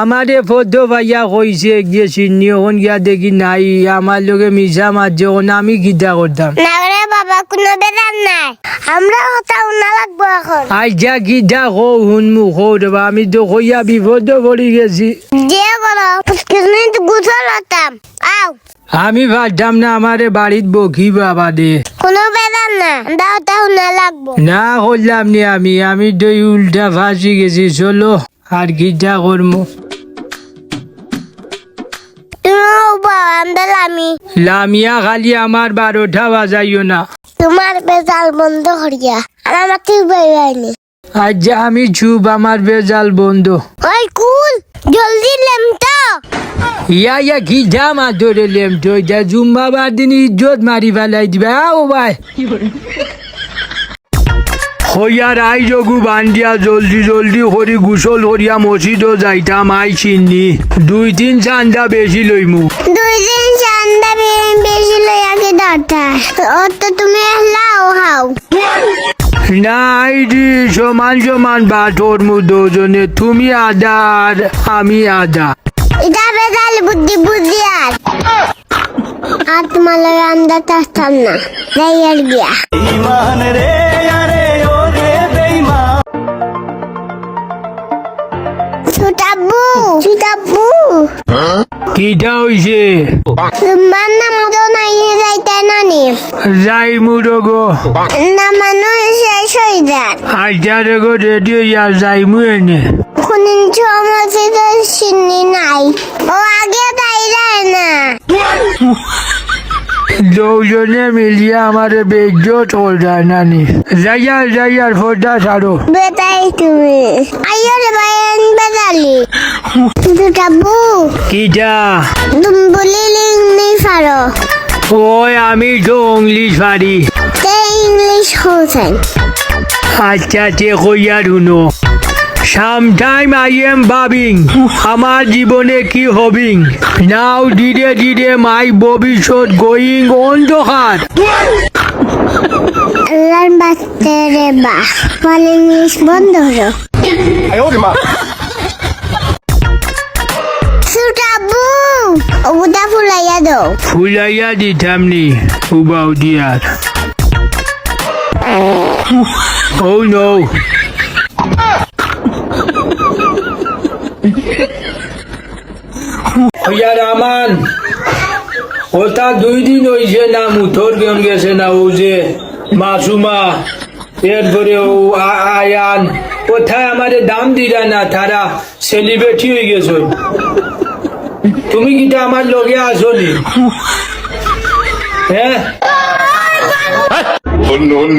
আমারে পদ্ম ভাইয়া কইছে গিয়ে চিনি ওখান গিয়া দেখি নাই আমার লোকে মিশা মারছে ওখানে আমি গীতা করতাম না রে বাবা কোনো বেদান নাই আমরা কথা উনা লাগবো এখন আইজা গীতা কো হুনমু কো দেবা আমি তো কইয়া বিপদ পড়ে গেছি যে বলো কিসমিন তো গুছল হতাম আও আমি ভাবতাম না আমারে বাড়িত বকি বাবা দে কোনো বেদান না আমরা কথা উনা লাগবো না করলাম নি আমি তো উল্টা ফাঁসি গেছি চলো আর গীতা করমু আমি লামিয়া খালি আমার 12টা বাজাইও না তোমার বেজাল বন্ধ করিয়া আর আমার ঠিক বাইরাইনি আজ আমি চুপ আমার বেজাল বন্ধ ওই কুল জলদি লেমটা ইয়া গীতা মা ধরে লেম তো যা জুম্মাবার দিন ইজ্জত মারি ফেলাই দিবে ও ভাই হইয়ার আই যোগু বান্ধিয়া জলদি করি গোসল করিয়া মসজিদও যাইতাম আই চিনি 2-3 চান্দা বেশি লইমু 2-3 চান্দা বেশি লইয়া কি দরকার ও তো তুমি লাও হাও না আইডি সমান বাটর মু দুজনে তুমি আদা আর আমি আদা এটা বেজাল বুদ্ধি আর তোমার লগে আমরা চাচ্তাম না যাইয়ার গিয়া ইমান রে আরে ও রে বেঈমান ছুটাব্বু কিটা হইছে তোমার নাম তো নাই যাইতে নানি যাই মুরগো না মানুষ শেষ হয়ে যায় আইটা রেগো রেডিও ইয়া যাই মু এনে কোনদিন চমচে তো চিনি নাই ও আগে তাই যায় না দুজনে মিলিয়ে আমার বেজ্জত করযায় নানি যাইয়ার ফোটা ছাড়ো বেটাই তুমি আইও রে বাইন বেজালি ছুটাব্বু কিটা তুমি বলি ইংলিশ পারো ওই আমি তো ইংলিশ পারি তে ইংলিশ হোসেন আচ্ছা তে কইয়া শুনো Sometime I am bobbing. আমার জীবনে কি হবিং নাও ধীরে মাই ভবিষ্যৎ গোয়িং অন্ধকার আল্লাহর বাচ্চা রে বা বল ইংলিশ বন্ধ হলো ছুটাব্বু ওটা ফুলাইয়া দাও ফুলাইয়া দিতাম নি উবাউ দিয়ার Oh no ইয়ার আমান ওটা 2 দিন হইছে না মুথর কেমন গেছে না ও যে মাসুমা এরপরে ও আয়ান কোথায় আমারে দাম দিলা না তারা সেলিব্রিটি হয়ে গেছো তুমি কিটা আমার লগে আসনি হ্যাঁ no.